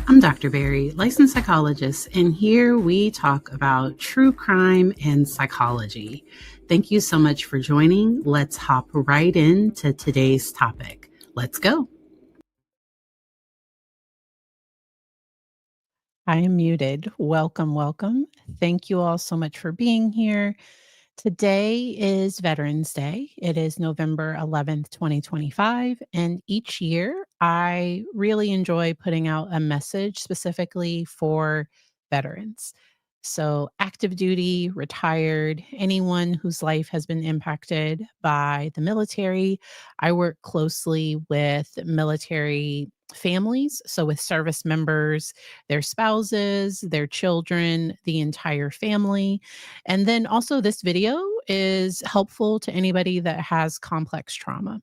I'm Dr. Barry, licensed psychologist, and here we talk about true crime and psychology. Thank you so much for joining. Let's hop right into today's topic. Let's go. I am muted. Welcome, welcome. Thank you all so much for being here. Today is Veterans Day. It is November 11th, 2025. And each year, I really enjoy putting out a message specifically for veterans. So, active duty, retired, anyone whose life has been impacted by the military. I work closely with military families, so with service members, their spouses, their children, the entire family. And then also, this video is helpful to anybody that has complex trauma.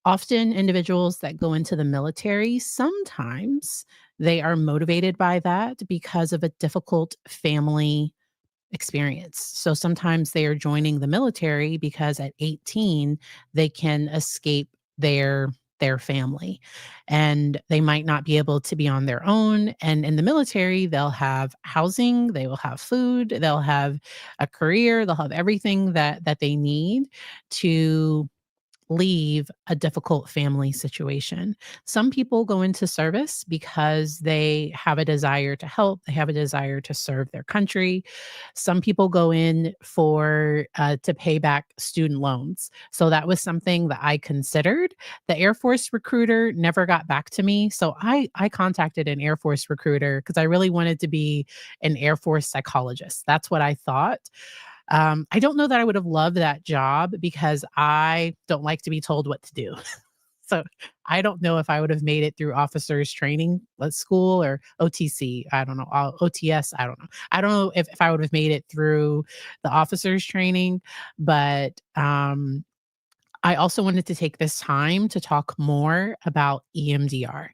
Often, individuals that go into the military, sometimes they are motivated by that because of a difficult family experience. So sometimes they are joining the military because at 18 they can escape their family, and they might not be able to be on their own. And in the military, they'll have housing, they will have food, they'll have a career, they'll have everything that they need to leave a difficult family situation. Some people go into service because they have a desire to help, they have a desire to serve their country. Some people go in for to pay back student loans. So that was something that I considered. The Air Force recruiter never got back to me, so I contacted an Air Force recruiter because I really wanted to be an Air Force psychologist. That's what I thought. I don't know that I would have loved that job because I don't like to be told what to do. So I don't know if I would have made it through officers training school or OTC. I don't know. OTS. I don't know. I don't know if I would have made it through the officers training, but I also wanted to take this time to talk more about EMDR.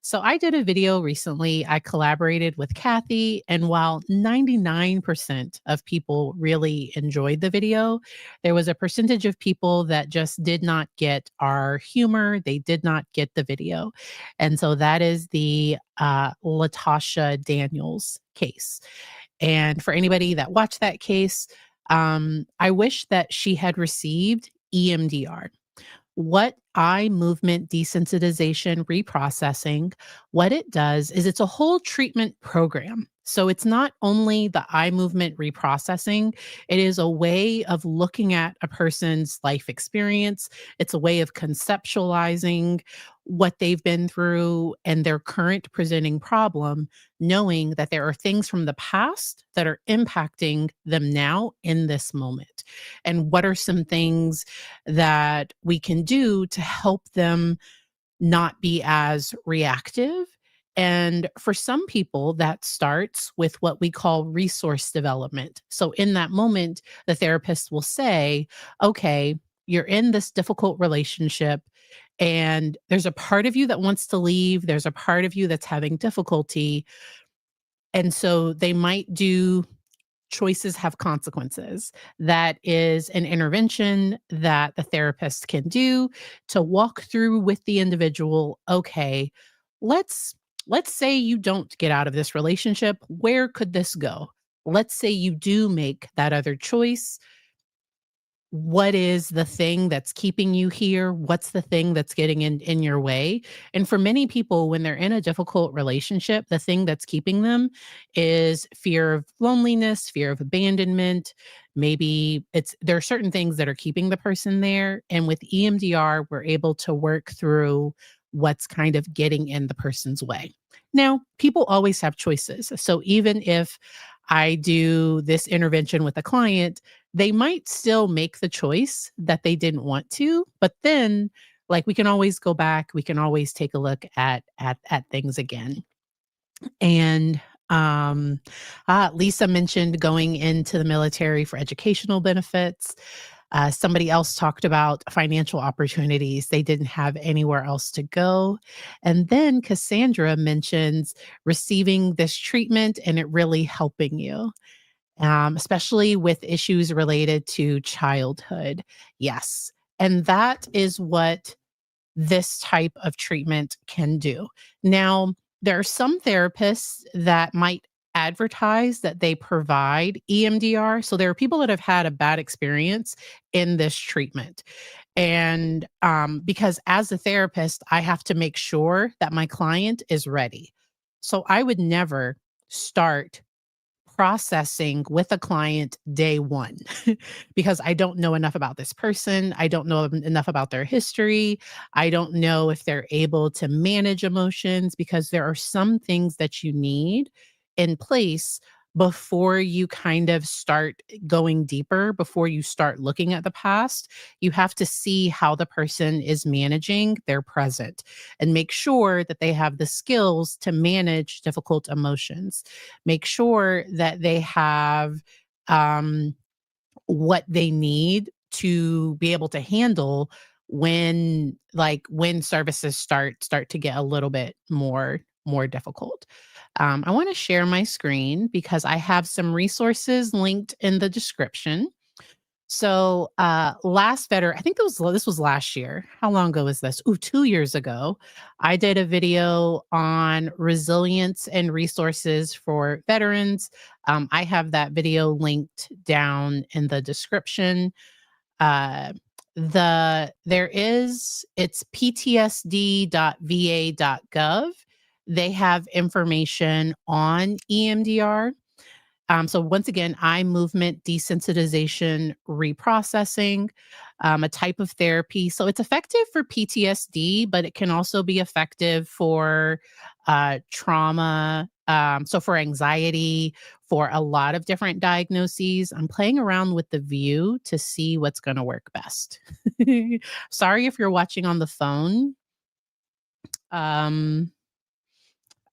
So I did a video recently. I collaborated with Kathy, and while 99% of people really enjoyed the video, there was a percentage of people that just did not get our humor. They did not get the video. And so that is the Latasha Daniels case. And for anybody that watched that case, I wish that she had received EMDR. What eye movement desensitization reprocessing, what it does is it's a whole treatment program. So it's not only the eye movement reprocessing, it is a way of looking at a person's life experience. It's a way of conceptualizing what they've been through and their current presenting problem, knowing that there are things from the past that are impacting them now in this moment. And what are some things that we can do to help them not be as reactive? And for some people, that starts with what we call resource development. So in that moment, the therapist will say, okay, you're in this difficult relationship, and there's a part of you that wants to leave, there's a part of you that's having difficulty. And so they might do choices have consequences. That is an intervention that the therapist can do to walk through with the individual. Okay, let's let's say you don't get out of this relationship. Where could this go? Let's say you do make that other choice. What is the thing that's keeping you here? What's the thing that's getting in your way? And for many people, when they're in a difficult relationship, the thing that's keeping them is fear of loneliness, fear of abandonment. Maybe there are certain things that are keeping the person there. And with EMDR, we're able to work through what's kind of getting in the person's way. Now, people always have choices. So even if I do this intervention with a client, they might still make the choice that they didn't want to, but then, like, we can always go back, we can always take a look at things again. And Lisa mentioned going into the military for educational benefits. Somebody else talked about financial opportunities. They didn't have anywhere else to go. And then Cassandra mentions receiving this treatment and it really helping you, especially with issues related to childhood. Yes. And that is what this type of treatment can do. Now, There are some therapists that might advertise that they provide EMDR. So there are people that have had a bad experience in this treatment. And because as a therapist, I have to make sure that my client is ready. So I would never start processing with a client day one because I don't know enough about this person. I don't know enough about their history. I don't know if they're able to manage emotions because there are some things that you need in place before you kind of start going deeper, before you start looking at the past. You have to see how the person is managing their present and make sure that they have the skills to manage difficult emotions. Make sure that they have um, what they need to be able to handle when services start to get a little bit more difficult. I want to share my screen because I have some resources linked in the description. So, I think this was last year. How long ago was this? Ooh, 2 years ago. I did a video on resilience and resources for veterans. I have that video linked down in the description. Uh, it's ptsd.va.gov. They have information on EMDR. So once again, eye movement desensitization reprocessing, a type of therapy. So it's effective for PTSD, but it can also be effective for trauma. So for anxiety, for a lot of different diagnoses. I'm playing around with the view to see what's going to work best. Sorry if you're watching on the phone. Um,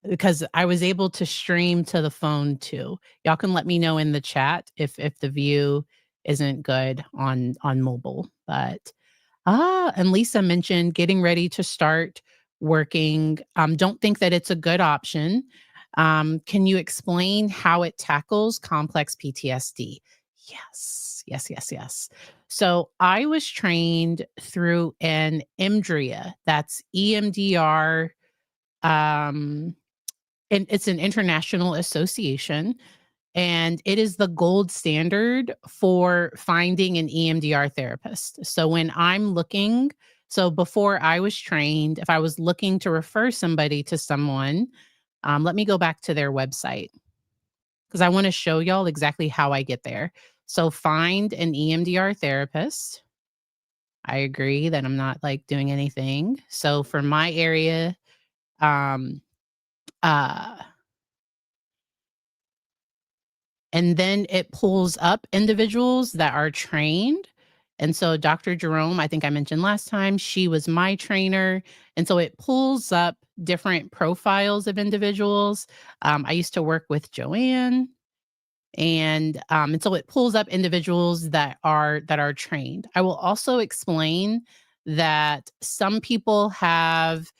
because I was able to stream to the phone too. Y'all can let me know in the chat if the view isn't good on mobile. But and Lisa mentioned getting ready to start working. Don't think that it's a good option. Can you explain how it tackles complex PTSD? Yes. So I was trained through an EMDRIA. That's EMDR. Um, and it's an international association, and it is the gold standard for finding an EMDR therapist. So before I was trained, if I was looking to refer somebody to someone, let me go back to their website because I want to show y'all exactly how I get there. So find an EMDR therapist. I agree that I'm not like doing anything. So for my area, um, uh, and then it pulls up individuals that are trained. And so Dr. Jerome, I think I mentioned last time, she was my trainer. And so it pulls up different profiles of individuals. I used to work with Joanne. And so it pulls up individuals that are trained. I will also explain that some people have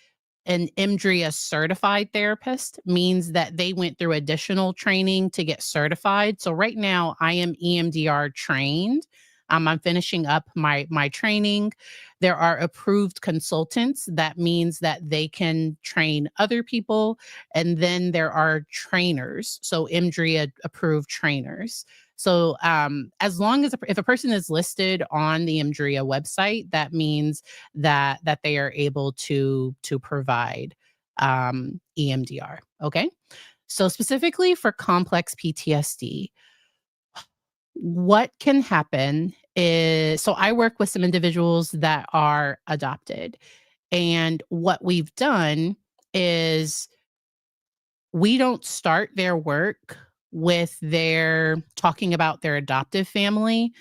an EMDRIA certified therapist, means that they went through additional training to get certified. So right now I am EMDR trained. I'm finishing up my training. There are approved consultants. That means that they can train other people. And then there are trainers. So EMDRIA approved trainers. So as long as if a person is listed on the EMDRIA website, that means that they are able to provide EMDR. Okay. So specifically for complex PTSD, what can happen is, so I work with some individuals that are adopted. And what we've done is we don't start their work with their talking about their adoptive family.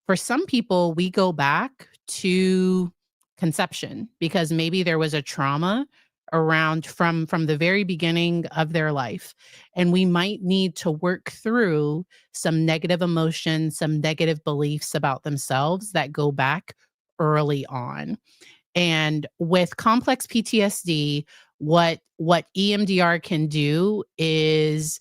For some people, we go back to conception because maybe there was a trauma around from the very beginning of their life, and we might need to work through some negative emotions, some negative beliefs about themselves that go back early on. And with complex PTSD, what EMDR can do is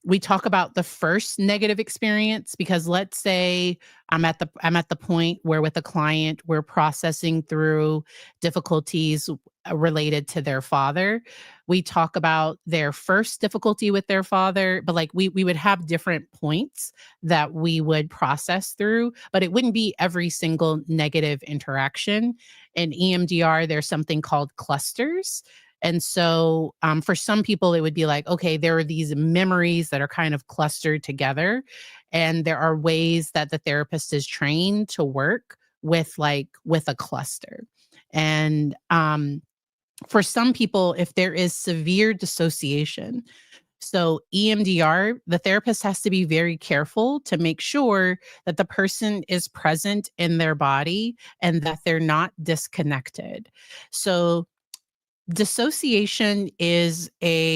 we talk about the first negative experience, because let's say I'm at the point where with a client we're processing through difficulties related to their father. We talk about their first difficulty with their father, but like we would have different points that we would process through, but it wouldn't be every single negative interaction. In EMDR, there's something called clusters. And so for some people, it would be like, okay, there are these memories that are kind of clustered together. And there are ways that the therapist is trained to work with a cluster. And for some people, if there is severe dissociation, so EMDR, the therapist has to be very careful to make sure that the person is present in their body and that they're not disconnected. So dissociation is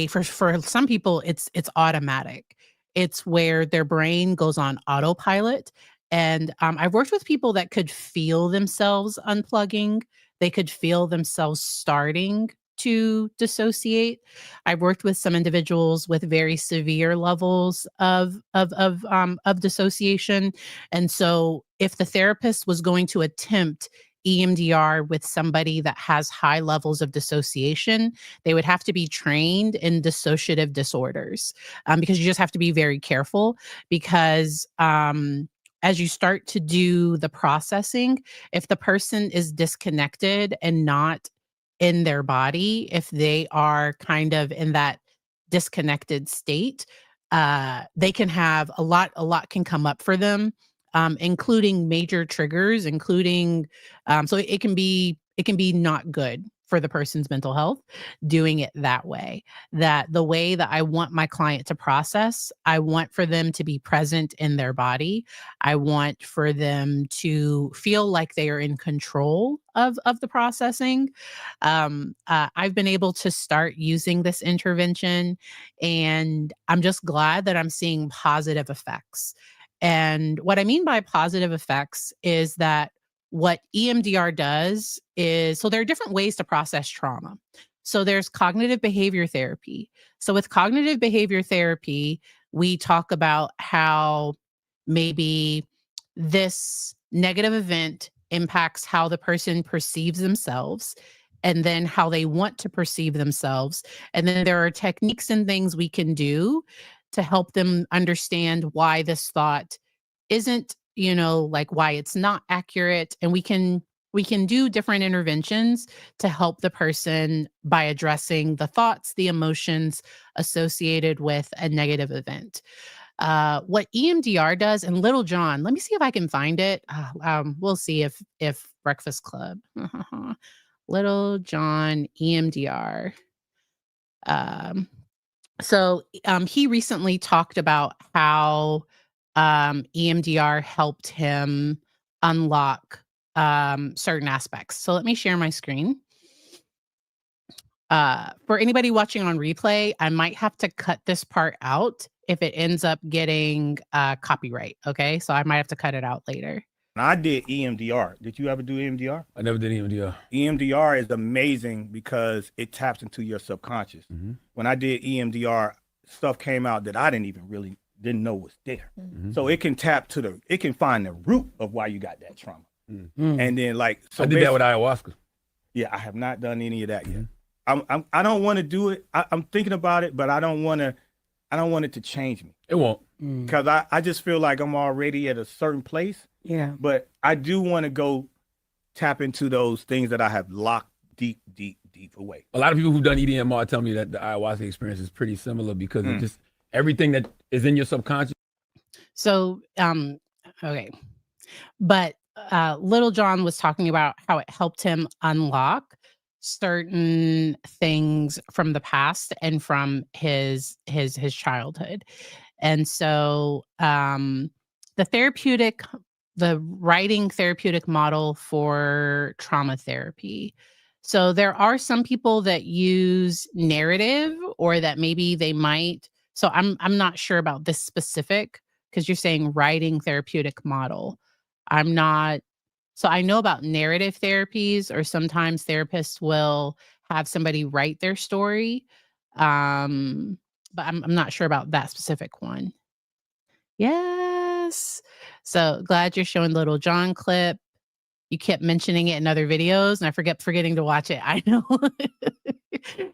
for some people it's automatic. It's where their brain goes on autopilot. And I've worked with people that could feel themselves unplugging. They could feel themselves starting to dissociate. I've worked with some individuals with very severe levels of dissociation. And so if the therapist was going to attempt EMDR with somebody that has high levels of dissociation, they would have to be trained in dissociative disorders, because you just have to be very careful because as you start to do the processing, if the person is disconnected and not in their body, if they are kind of in that disconnected state, they can have a lot can come up for them, including major triggers, including so it can be not good for the person's mental health doing it that way. That the way that I want my client to process, I want for them to be present in their body. I want for them to feel like they are in control of the processing. I've been able to start using this intervention, and I'm just glad that I'm seeing positive effects. And what I mean by positive effects is that what EMDR does is, so there are different ways to process trauma. So there's cognitive behavior therapy. So with cognitive behavior therapy, we talk about how maybe this negative event impacts how the person perceives themselves and then how they want to perceive themselves. And then there are techniques and things we can do to help them understand why this thought isn't, like why it's not accurate. And we can do different interventions to help the person by addressing the thoughts, the emotions associated with a negative event. What EMDR does, and Little John, let me see if I can find it. We'll see if Breakfast Club, Little John EMDR. So he recently talked about how EMDR helped him unlock certain aspects. So let me share my screen. For anybody watching on replay, I might have to cut this part out if it ends up getting copyright. Okay, so I might have to cut it out later. I did EMDR. Did you ever do EMDR? I never did EMDR. EMDR is amazing because it taps into your subconscious. Mm-hmm. When I did EMDR, stuff came out that I didn't know was there. Mm-hmm. So it can it can find the root of why you got that trauma. Mm-hmm. And then I did that with ayahuasca. Yeah, I have not done any of that yet. Mm-hmm. I don't want to do it. I'm thinking about it, but I don't want it to change me. It won't. Because I just feel like I'm already at a certain place. Yeah. But I do want to go tap into those things that I have locked deep away. A lot of people who've done EDMR tell me that the ayahuasca experience is pretty similar because of just everything that is in your subconscious. So, okay. But Little John was talking about how it helped him unlock certain things from the past and from his childhood. And so the writing therapeutic model for trauma therapy. So there are some people that use narrative, or that maybe they might. So I'm not sure about this specific, because you're saying writing therapeutic model. I'm not. So I know about narrative therapies, or sometimes therapists will have somebody write their story. But I'm not sure about that specific one. Yes. So glad you're showing Little John clip. You kept mentioning it in other videos, and I forgetting to watch it. I know.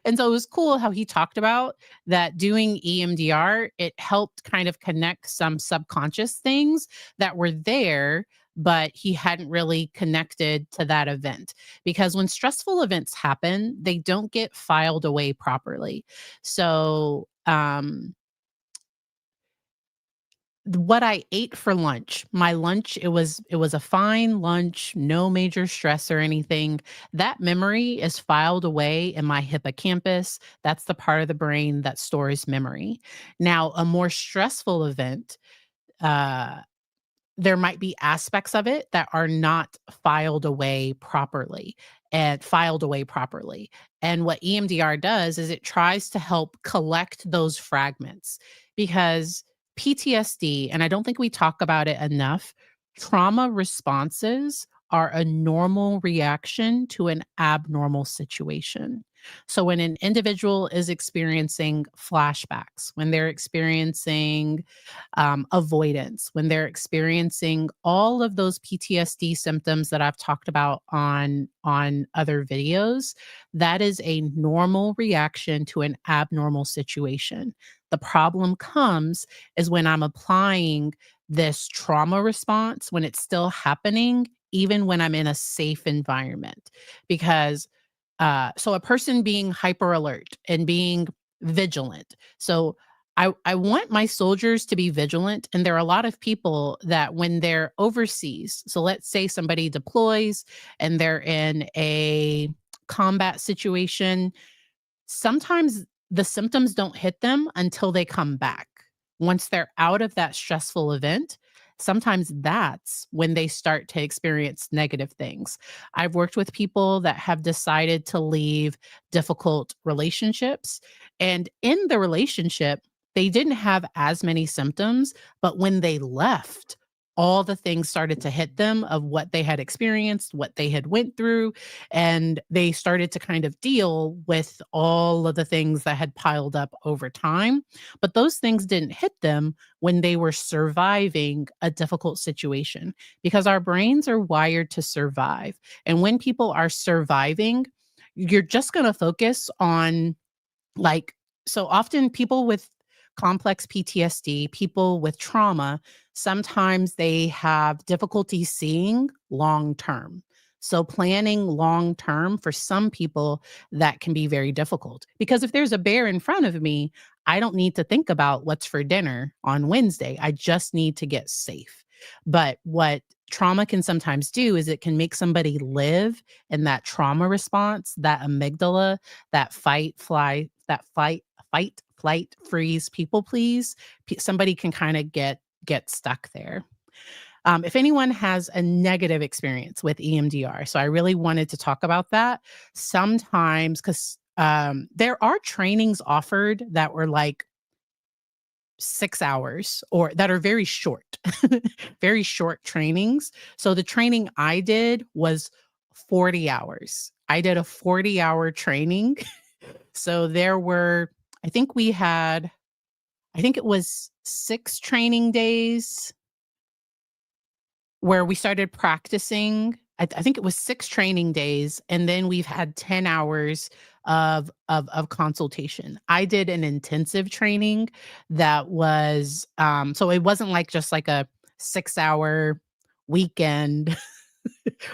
And so it was cool how he talked about that doing EMDR, it helped kind of connect some subconscious things that were there, but he hadn't really connected to that event. Because when stressful events happen, they don't get filed away properly. So, what I ate for lunch, my lunch, it was a fine lunch, no major stress or anything. That memory is filed away in my hippocampus. That's the part of the brain that stores memory. Now, a more stressful event, uh, there might be aspects of it that are not filed away properly. And what EMDR does is it tries to help collect those fragments because PTSD, and I don't think we talk about it enough, trauma responses are a normal reaction to an abnormal situation. So when an individual is experiencing flashbacks, when they're experiencing avoidance, when they're experiencing all of those PTSD symptoms that I've talked about on other videos, that is a normal reaction to an abnormal situation. The problem comes is when I'm applying this trauma response when it's still happening, even when I'm in a safe environment. Because so a person being hyper alert and being vigilant. So I want my soldiers to be vigilant. And there are a lot of people that when they're overseas, so let's say somebody deploys and they're in a combat situation, sometimes the symptoms don't hit them until they come back. Once they're out of that stressful event, sometimes that's when they start to experience negative things. I've worked with people that have decided to leave difficult relationships, and in the relationship, they didn't have as many symptoms, but when they left, all the things started to hit them of what they had experienced, what they had went through, and they started to kind of deal with all of the things that had piled up over time. But those things didn't hit them when they were surviving a difficult situation because our brains are wired to survive. And when people are surviving, you're just going to focus on like, so often people with complex PTSD, people with trauma, sometimes they have difficulty seeing long term. So planning long term for some people, that can be very difficult because if there's a bear in front of me, I don't need to think about what's for dinner on Wednesday. I just need to get safe. But what trauma can sometimes do is it can make somebody live in that trauma response, that amygdala, that fight, flight, freeze, people please. Somebody can kind of get stuck there. If anyone has a negative experience with EMDR, so I really wanted to talk about that. Sometimes, because there are trainings offered that were like 6 hours or that are very short, very short trainings. So the training I did was 40 hours. I did a 40-hour training. So there were, I think we had, I think it was 6 training days where we started practicing. I think it was 6 training days, and then we've had 10 hours of consultation. I did an intensive training that was, so it wasn't like just like a 6-hour weekend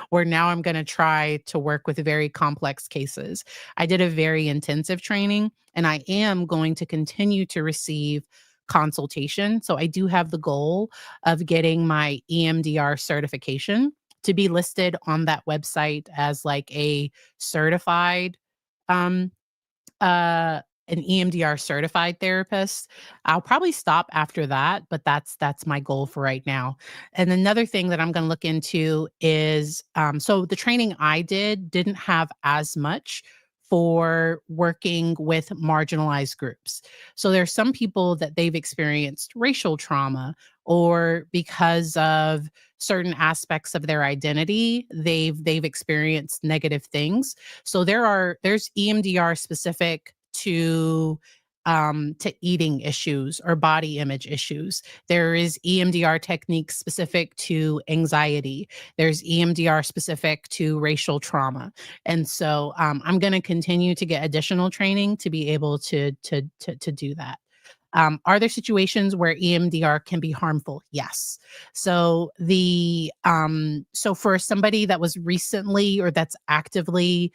where now I'm going to try to work with very complex cases. I did a very intensive training, and I am going to continue to receive consultation. So I do have the goal of getting my EMDR certification to be listed on that website as like a certified um an EMDR certified therapist. I'll probably stop after that, but that's my goal for right now. And another thing that I'm going to look into is so the training I didn't have as much for working with marginalized groups. So there's some people that they've experienced racial trauma or because of certain aspects of their identity, they've experienced negative things. So there's EMDR specific to to eating issues or body image issues. There is EMDR techniques specific to anxiety. There's EMDR specific to racial trauma. And so I'm going to continue to get additional training to be able to do that. Are there situations where EMDR can be harmful? Yes. So so for somebody that was recently or that's actively,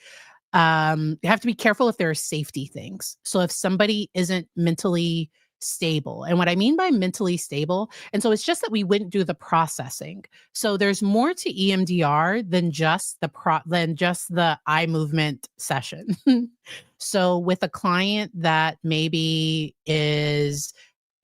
you have to be careful if there are safety things. So if somebody isn't mentally stable, and what I mean by mentally stable, and so it's just that we wouldn't do the processing. So there's more to EMDR than just the eye movement session. So with a client that maybe is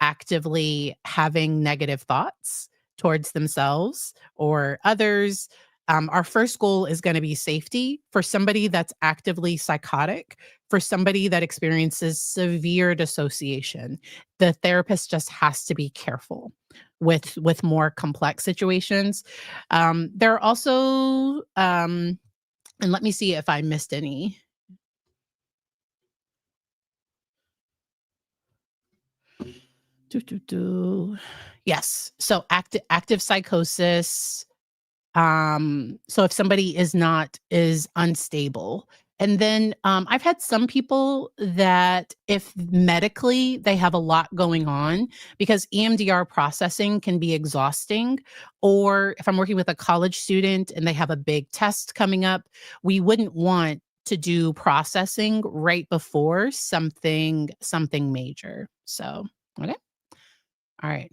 actively having negative thoughts towards themselves or others, our first goal is going to be safety. For somebody that's actively psychotic, for somebody that experiences severe dissociation, the therapist just has to be careful with more complex situations. There are also, and let me see if I missed any. Yes. So active psychosis. So if somebody is unstable. And then I've had some people that if medically they have a lot going on, because EMDR processing can be exhausting, or if I'm working with a college student and they have a big test coming up, we wouldn't want to do processing right before something major. So, okay. All right.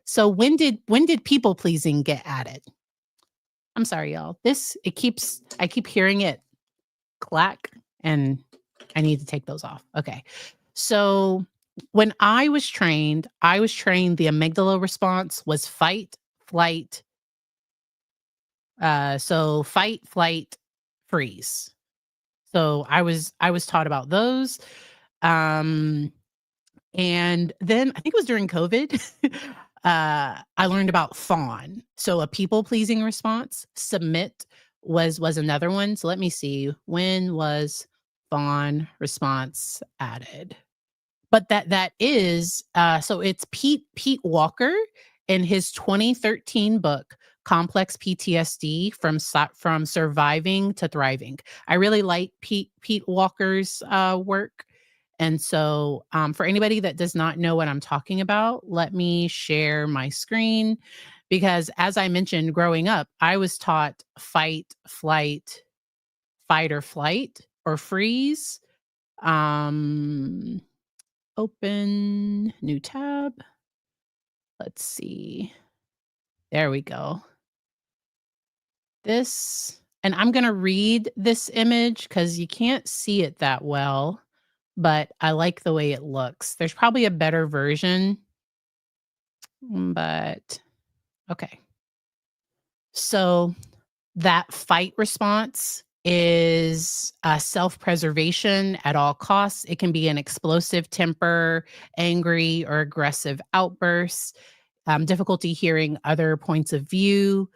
So when did people pleasing get added? I'm sorry, y'all. I keep hearing it clack, and I need to take those off. Okay. So when I was trained the amygdala response was fight, flight. So fight, flight, freeze. So I was taught about those. And then I think it was during COVID, I learned about fawn. So a people-pleasing response. Submit was another one. So let me see. When was fawn response added? But that is, so it's Pete Walker in his 2013 book, Complex PTSD from Surviving to Thriving. I really like Pete Walker's work. And so for anybody that does not know what I'm talking about, let me share my screen, because as I mentioned, growing up, I was taught fight, flight, fight or flight, or freeze. Open new tab. Let's see. There we go. And I'm going to read this image because you can't see it that well, but I like the way it looks. There's probably a better version, but okay. So that fight response is self-preservation at all costs. It can be an explosive temper, angry or aggressive outbursts, difficulty hearing other points of view,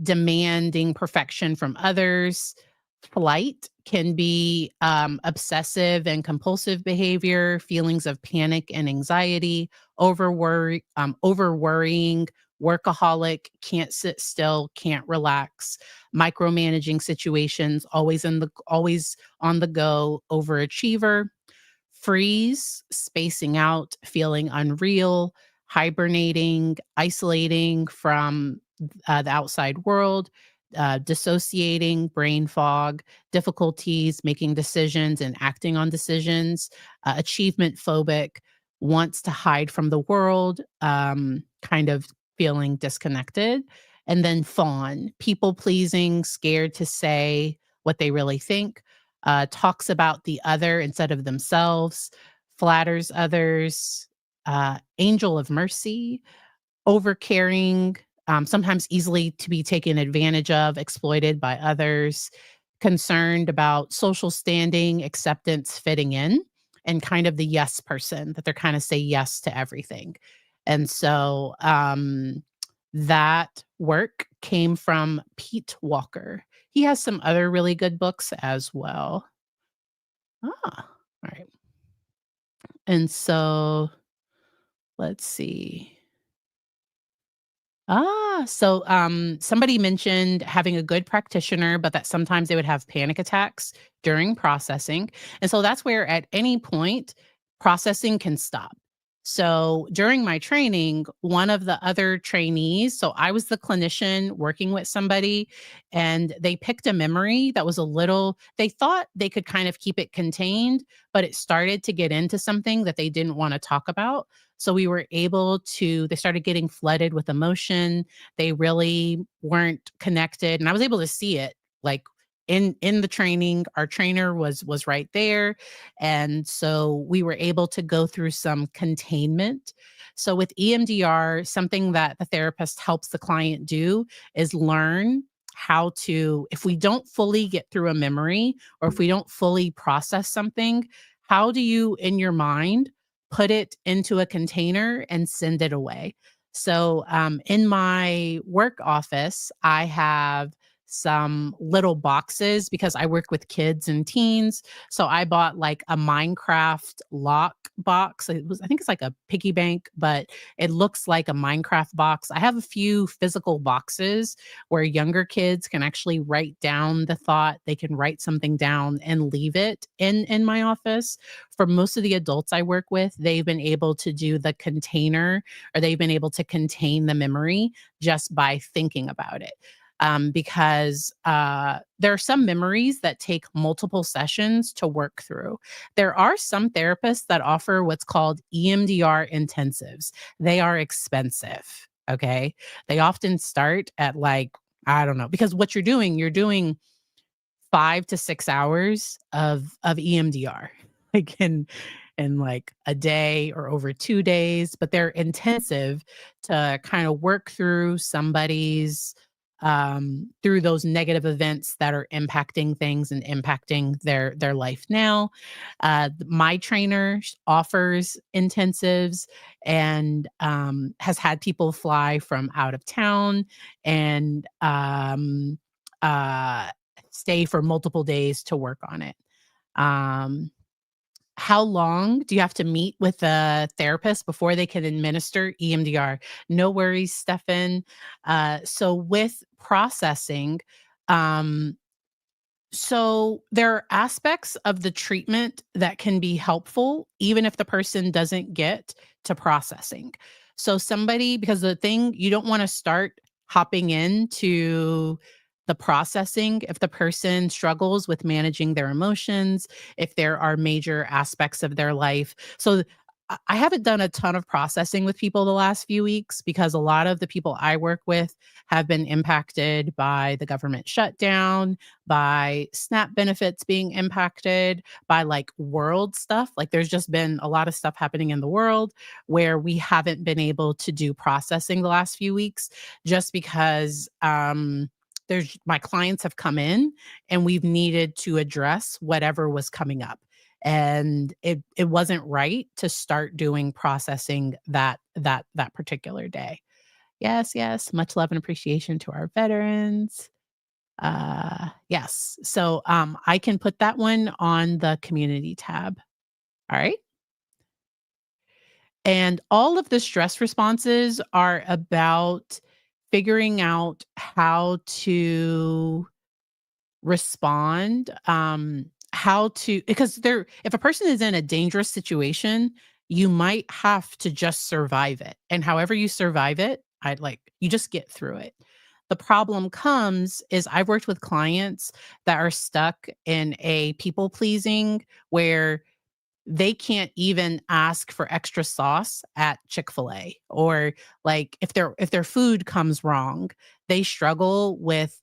demanding perfection from others. Flight can be obsessive and compulsive behavior, feelings of panic and anxiety, overworrying, workaholic, can't sit still, can't relax, micromanaging situations, always on the go, overachiever. Freeze, spacing out, feeling unreal, hibernating, isolating from the outside world, dissociating, brain fog, difficulties making decisions and acting on decisions, achievement phobic, wants to hide from the world, kind of feeling disconnected. And then fawn, people pleasing, scared to say what they really think, talks about the other instead of themselves, flatters others, angel of mercy, overcaring, sometimes easily to be taken advantage of, exploited by others, concerned about social standing, acceptance, fitting in, and kind of the yes person, that they're kind of say yes to everything. And so that work came from Pete Walker. He has some other really good books as well. All right. And so let's see. So somebody mentioned having a good practitioner, but that sometimes they would have panic attacks during processing. And so that's where at any point processing can stop. So during my training, one of the other trainees, so I was the clinician working with somebody, and they picked a memory that was a little, they thought they could kind of keep it contained, but it started to get into something that they didn't want to talk about. So we were able to, they started getting flooded with emotion. They really weren't connected. And I was able to see it like in the training. Our trainer was right there. And so we were able to go through some containment. So with EMDR, something that the therapist helps the client do is learn how to, if we don't fully get through a memory or if we don't fully process something, how do you in your mind put it into a container and send it away? So in my work office, I have some little boxes because I work with kids and teens. So I bought like a Minecraft lock box. It was, I think it's like a piggy bank, but it looks like a Minecraft box. I have a few physical boxes where younger kids can actually write down the thought. They can write something down and leave it in my office. For most of the adults I work with, they've been able to do the container, or they've been able to contain the memory just by thinking about it. Because there are some memories that take multiple sessions to work through. There are some therapists that offer what's called EMDR intensives. They are expensive. Okay. They often start at like, I don't know, because what you're doing 5 to 6 hours of EMDR, like in like a day or over 2 days, but they're intensive to kind of work through somebody's through those negative events that are impacting things and impacting their life now. My trainer offers intensives and has had people fly from out of town and uh, stay for multiple days to work on it. Um, how long do you have to meet with a therapist before they can administer EMDR? No worries, Stefan. So with processing, um, so there are aspects of the treatment that can be helpful, even if the person doesn't get to processing. So somebody, because the thing, you don't want to start hopping into the processing if the person struggles with managing their emotions, if there are major aspects of their life. So I haven't done a ton of processing with people the last few weeks because a lot of the people I work with have been impacted by the government shutdown, by SNAP benefits being impacted, by like world stuff. Like there's just been a lot of stuff happening in the world where we haven't been able to do processing the last few weeks just because there's my clients have come in and we've needed to address whatever was coming up. And it wasn't right to start doing processing that particular day. Yes, yes. Much love and appreciation to our veterans. Yes. So I can put that one on the community tab. All right. And all of the stress responses are about figuring out how to respond, how to, because there, if a person is in a dangerous situation, you might have to just survive it. And however you survive it, I'd like, you just get through it. The problem comes is I've worked with clients that are stuck in a people pleasing where they can't even ask for extra sauce at Chick-fil-A, or like if their food comes wrong, they struggle with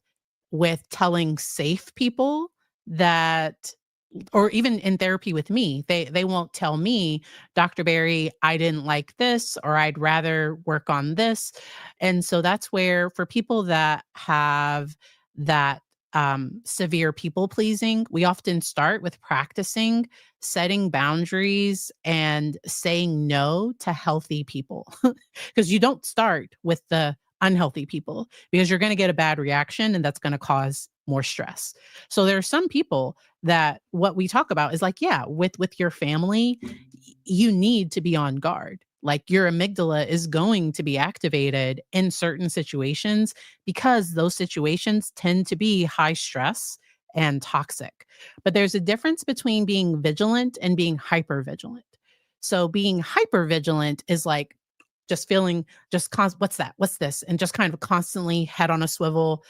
telling safe people that, or even in therapy with me, they won't tell me, Dr. Barry, I didn't like this, or I'd rather work on this. And so that's where for people that have that severe people pleasing, we often start with practicing setting boundaries and saying no to healthy people. Because you don't start with the unhealthy people because you're going to get a bad reaction and that's going to cause more stress. So there are some people that what we talk about is like, yeah, with your family, you need to be on guard. Like your amygdala is going to be activated in certain situations because those situations tend to be high stress and toxic. But there's a difference between being vigilant and being hyper vigilant. So being hyper vigilant is like just feeling what's that? What's this? And just kind of constantly head on a swivel,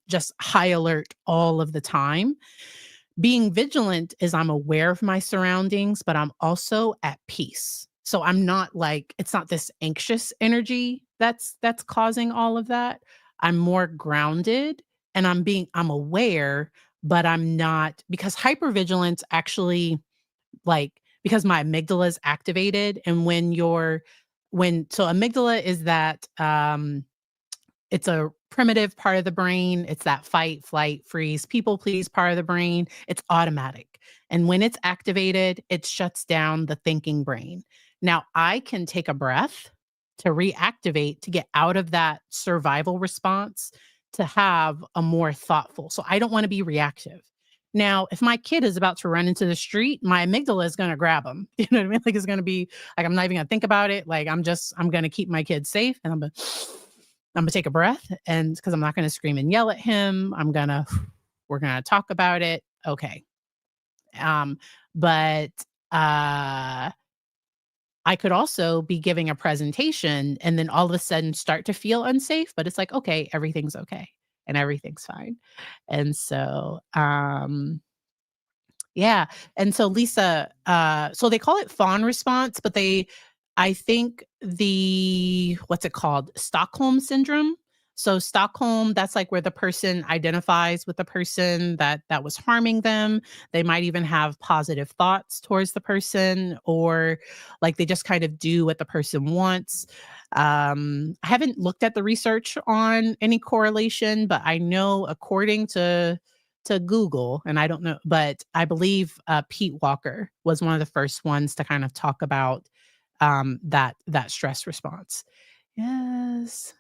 just high alert all of the time. Being vigilant is I'm aware of my surroundings, but I'm also at peace. So I'm not like, it's not this anxious energy that's causing all of that. I'm more grounded and I'm aware, but I'm not, because hypervigilance actually, like, because my amygdala is activated. And so amygdala is that it's a primitive part of the brain. It's that fight, flight, freeze, people please part of the brain. It's automatic. And when it's activated, it shuts down the thinking brain. Now, I can take a breath to reactivate, to get out of that survival response, to have a more thoughtful. So I don't want to be reactive. Now, if my kid is about to run into the street, my amygdala is going to grab him. You know what I mean? Like it's going to be like, I'm not even going to think about it. Like I'm going to keep my kid safe and I'm going to take a breath, and because I'm not going to scream and yell at him, we're going to talk about it. Okay. But I could also be giving a presentation and then all of a sudden start to feel unsafe, but it's like, okay, everything's okay and everything's fine. And so, yeah. And so Lisa, so they call it fawn response, but I think what's it called? Stockholm syndrome. So Stockholm, that's like where the person identifies with the person that was harming them. They might even have positive thoughts towards the person, or like they just kind of do what the person wants. I haven't looked at the research on any correlation, but I know according to Google, and I don't know, but I believe Pete Walker was one of the first ones to kind of talk about that stress response. Yes.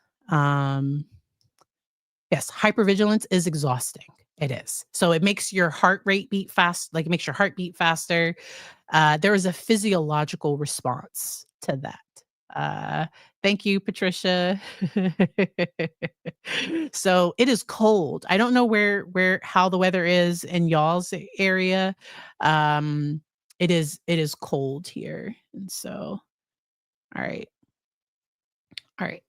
Yes, hypervigilance is exhausting. It is. So it makes your heart rate beat fast, like it makes your heart beat faster. There is a physiological response to that. Thank you, Patricia. So it is cold. I don't know how the weather is in y'all's area. It is cold here. And so, all right. All right.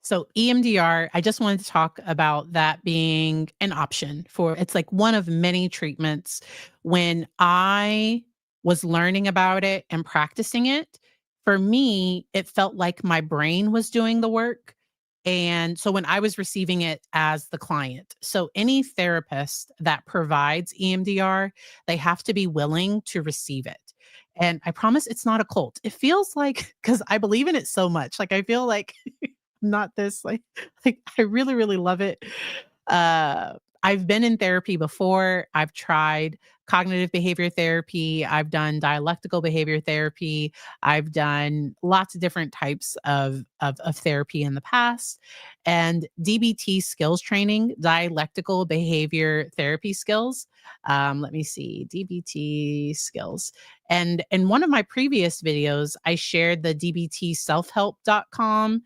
So EMDR, I just wanted to talk about that being an option it's like one of many treatments. When I was learning about it and practicing it, for me, it felt like my brain was doing the work. And so when I was receiving it as the client, so any therapist that provides EMDR, they have to be willing to receive it. And I promise it's not a cult. It feels like, because I believe in it so much, like I feel like not this like I really, really love it. I've been in therapy before. I've tried cognitive behavior therapy. I've done dialectical behavior therapy. I've done lots of different types of therapy in the past. And DBT skills training, dialectical behavior therapy skills. Let me see, DBT skills. And in one of my previous videos, I shared the dbtselfhelp.com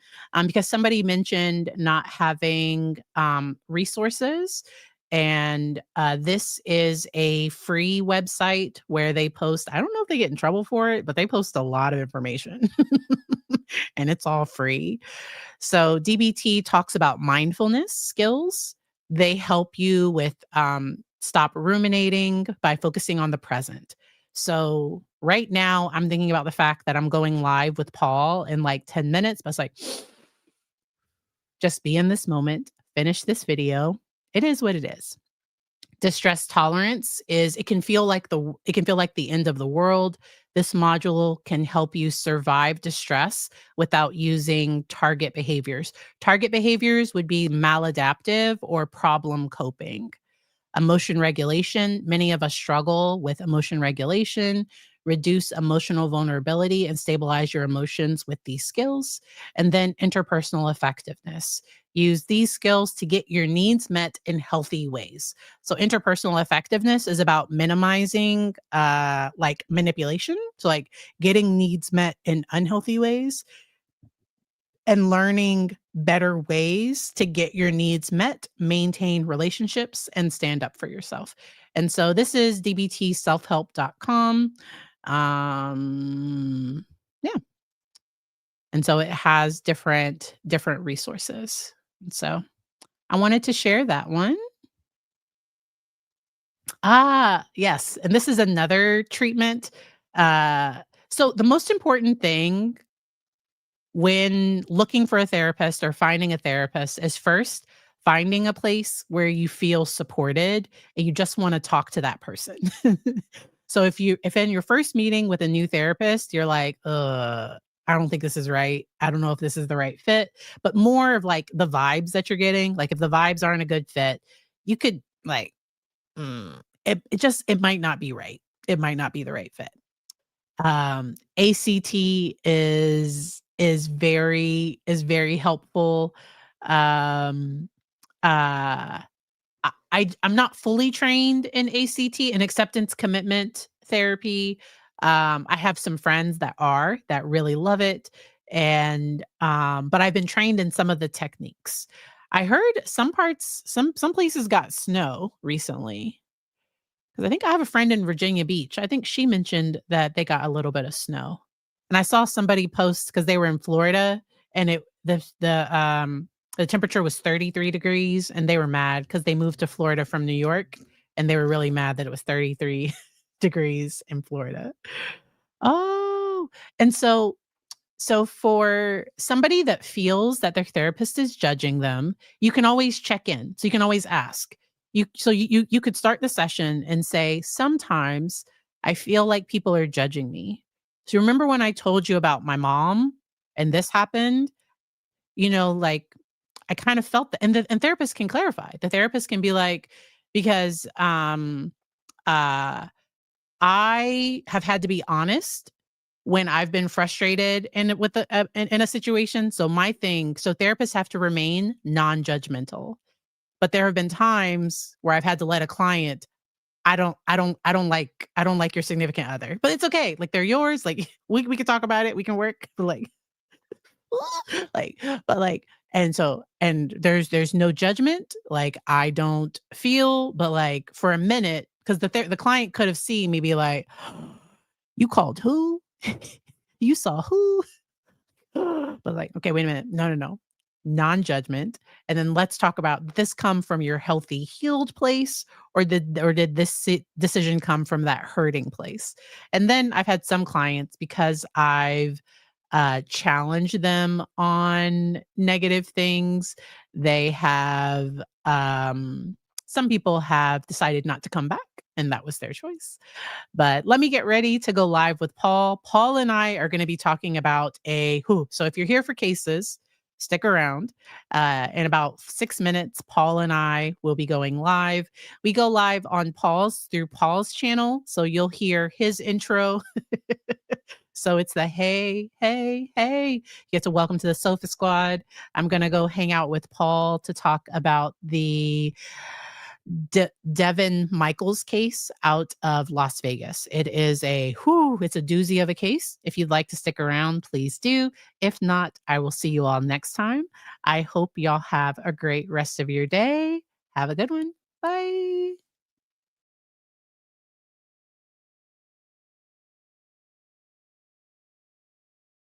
because somebody mentioned not having resources. And this is a free website where they post, I don't know if they get in trouble for it, but they post a lot of information and it's all free. So DBT talks about mindfulness skills. They help you with stop ruminating by focusing on the present. So right now I'm thinking about the fact that I'm going live with Paul in like 10 minutes, but it's like, just be in this moment, finish this video. It is what it is. Distress tolerance is, it can feel like the end of the world. This module can help you survive distress without using target behaviors. Target behaviors would be maladaptive or problem coping. Emotion regulation, many of us struggle with emotion regulation. reduce emotional vulnerability and stabilize your emotions with these skills. And then interpersonal effectiveness. Use these skills to get your needs met in healthy ways. So interpersonal effectiveness is about minimizing like manipulation. So like getting needs met in unhealthy ways and learning better ways to get your needs met, maintain relationships, and stand up for yourself. And so this is dbtselfhelp.com. Yeah. And so it has different resources. And so I wanted to share that one. Yes. And this is another treatment. So the most important thing when looking for a therapist or finding a therapist is first finding a place where you feel supported and you just want to talk to that person. So if in your first meeting with a new therapist, you're like, I don't think this is right. I don't know if this is the right fit, but more of like the vibes that you're getting. Like if the vibes aren't a good fit, you could like, it might not be right. It might not be the right fit. ACT is very helpful. Um, I'm not fully trained in ACT and acceptance commitment therapy. I have some friends that really love it, and but I've been trained in some of the techniques. I heard some places got snow recently. 'Cause I think I have a friend in Virginia Beach. I think she mentioned that they got a little bit of snow. And I saw somebody post because they were in Florida and the temperature was 33 degrees and they were mad because they moved to Florida from New York and they were really mad that it was 33 degrees in Florida. Oh, and so for somebody that feels that their therapist is judging them, you can always check in. So you can always ask. You could start the session and say, "Sometimes I feel like people are judging me." So remember when I told you about my mom and this happened? Like I kind of felt that, and therapists can clarify. The therapist can be like, because uh I have had to be honest when I've been frustrated in a situation. So therapists have to remain non-judgmental. But there have been times where I've had to let a client, I don't like your significant other. But it's okay. Like they're yours. Like we can talk about it. We can work. But like like but like and there's no judgment. Like I don't feel, but like for a minute, because the client could have seen me be like, you called who? You saw who? But like, okay, wait a minute. No. Non-judgment. And then let's talk about, this come from your healthy, healed place, or did this decision come from that hurting place? And then I've had some clients, because I've challenged them on negative things. They have some people have decided not to come back, and that was their choice. But let me get ready to go live with Paul. Paul and I are going to be talking about so if you're here for cases, stick around. In about 6 minutes, Paul and I will be going live. We go live on through Paul's channel. So you'll hear his intro. So it's the hey, hey, hey. You get to welcome to the Sofa Squad. I'm going to go hang out with Paul to talk about the Devin Michaels case out of Las Vegas. It's a doozy of a case. If you'd like to stick around, please do. If not, I will see you all next time. I hope y'all have a great rest of your day. Have a good one. Bye.